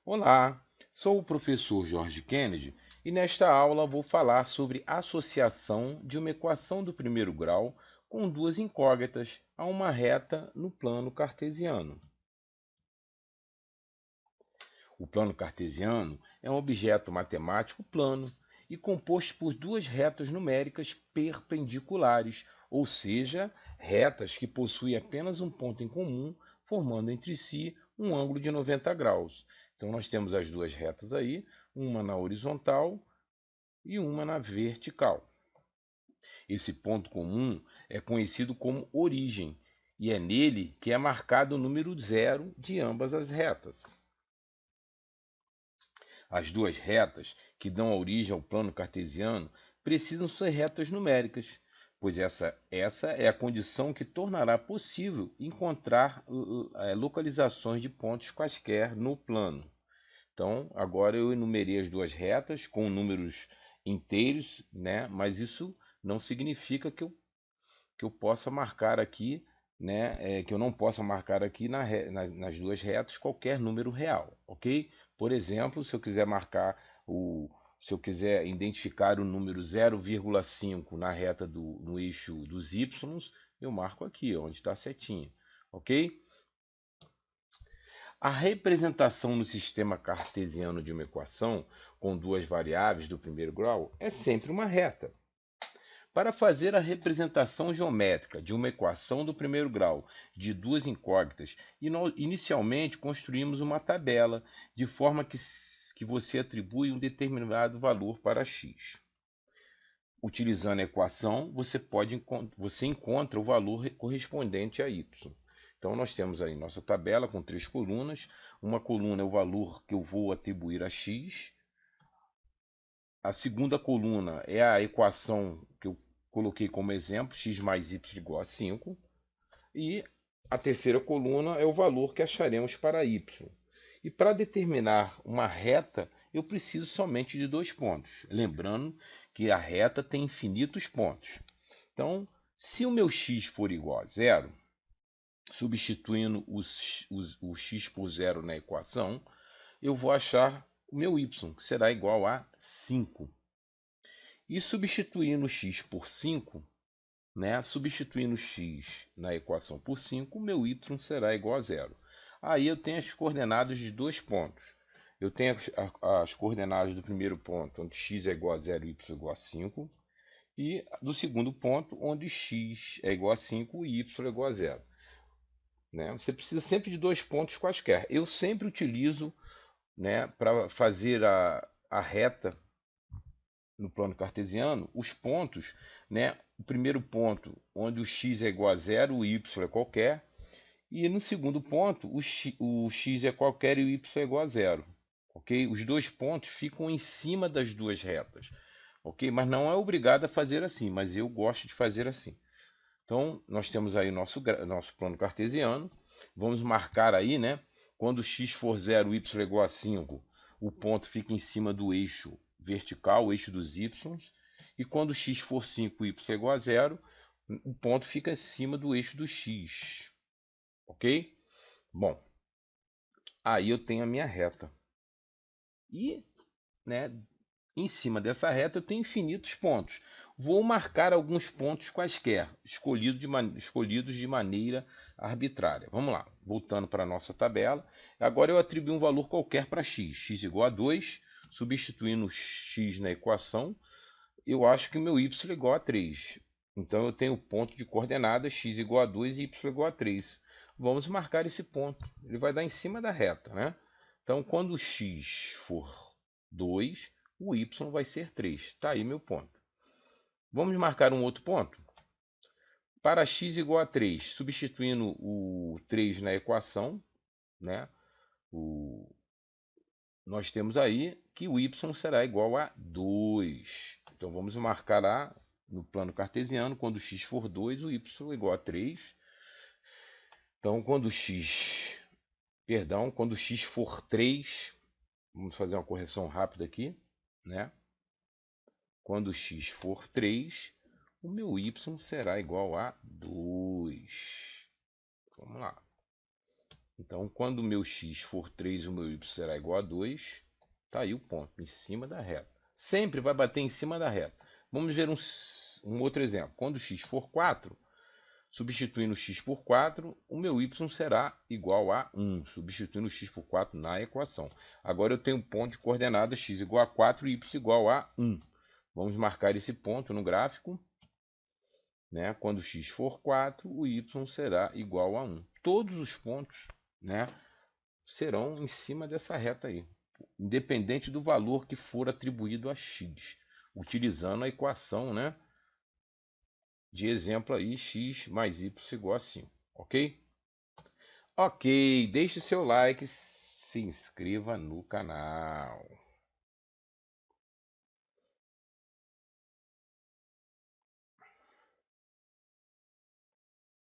Olá, sou o professor Jorge Kennedy e nesta aula vou falar sobre associação de uma equação do primeiro grau com duas incógnitas a uma reta no plano cartesiano. O plano cartesiano é um objeto matemático plano e composto por duas retas numéricas perpendiculares, ou seja, retas que possuem apenas um ponto em comum, formando entre si um ângulo de 90 graus. Então, nós temos as duas retas aí, uma na horizontal e uma na vertical. Esse ponto comum é conhecido como origem, e é nele que é marcado o número zero de ambas as retas. As duas retas que dão origem ao plano cartesiano precisam ser retas numéricas, pois essa é a condição que tornará possível encontrar localizações de pontos quaisquer no plano. Então, agora eu enumerei as duas retas com números inteiros, né? Mas isso não significa que eu possa marcar aqui, né? Que eu não possa marcar aqui nas duas retas qualquer número real, ok? Por exemplo, se eu quiser identificar o número 0,5 na reta no eixo dos y, eu marco aqui, onde está a setinha, ok? A representação no sistema cartesiano de uma equação com duas variáveis do primeiro grau é sempre uma reta. Para fazer a representação geométrica de uma equação do primeiro grau de duas incógnitas, inicialmente construímos uma tabela, de forma que você atribui um determinado valor para x. Utilizando a equação, você encontra o valor correspondente a y. Então, nós temos aí nossa tabela com três colunas. Uma coluna é o valor que eu vou atribuir a x. A segunda coluna é a equação que eu coloquei como exemplo, x mais y igual a 5. E a terceira coluna é o valor que acharemos para y. E para determinar uma reta, eu preciso somente de dois pontos. Lembrando que a reta tem infinitos pontos. Então, se o meu x for igual a zero, substituindo o x por zero na equação, eu vou achar o meu y, que será igual a 5. E substituindo x por 5, né? Substituindo x na equação por 5, o meu y será igual a zero. Aí eu tenho as coordenadas de dois pontos. Eu tenho as coordenadas do primeiro ponto, onde x é igual a zero e y é igual a 5. E do segundo ponto, onde x é igual a 5 e y é igual a zero. Né? Você precisa sempre de dois pontos quaisquer. Eu sempre utilizo, né, para fazer a reta no plano cartesiano, os pontos, né? O primeiro ponto, onde o x é igual a zero, o y é qualquer. E no segundo ponto, o x é qualquer e o y é igual a zero. Ok? Os dois pontos ficam em cima das duas retas. Ok? Mas não é obrigado a fazer assim, mas eu gosto de fazer assim. Então, nós temos aí o nosso plano cartesiano. Vamos marcar aí, né? Quando x for zero, y é igual a 5, o ponto fica em cima do eixo vertical, o eixo dos y. E quando x for 5, y é igual a zero, o ponto fica em cima do eixo do x. Ok? Bom, aí eu tenho a minha reta. E, né, em cima dessa reta eu tenho infinitos pontos. Vou marcar alguns pontos quaisquer, escolhidos de maneira arbitrária. Vamos lá, voltando para a nossa tabela. Agora eu atribuo um valor qualquer para x. X igual a 2, substituindo x na equação, eu acho que o meu y é igual a 3. Então eu tenho o ponto de coordenadas x igual a 2 e y igual a 3. Vamos marcar esse ponto. Ele vai dar em cima da reta, né? Então, quando o x for 2, o y vai ser 3. Está aí meu ponto. Vamos marcar um outro ponto? Para x igual a 3, substituindo o 3 na equação, né? Nós temos aí que o y será igual a 2. Então vamos marcar lá no plano cartesiano, quando x for 2, o y é igual a 3. Então quando x for 3, vamos fazer uma correção rápida aqui, né? Quando x for 3, o meu y será igual a 2. Vamos lá. Então, quando o meu x for 3, o meu y será igual a 2. Está aí o ponto, em cima da reta. Sempre vai bater em cima da reta. Vamos ver um outro exemplo. Quando x for 4, substituindo x por 4, o meu y será igual a 1, substituindo x por 4 na equação. Agora eu tenho um ponto de coordenadas x igual a 4 e y igual a 1. Vamos marcar esse ponto no gráfico. Né? Quando x for 4, o y será igual a 1. Todos os pontos, né, serão em cima dessa reta aí, independente do valor que for atribuído a x, utilizando a equação, né, de exemplo aí, x mais y igual a 5, ok? Ok, deixe seu like, se inscreva no canal.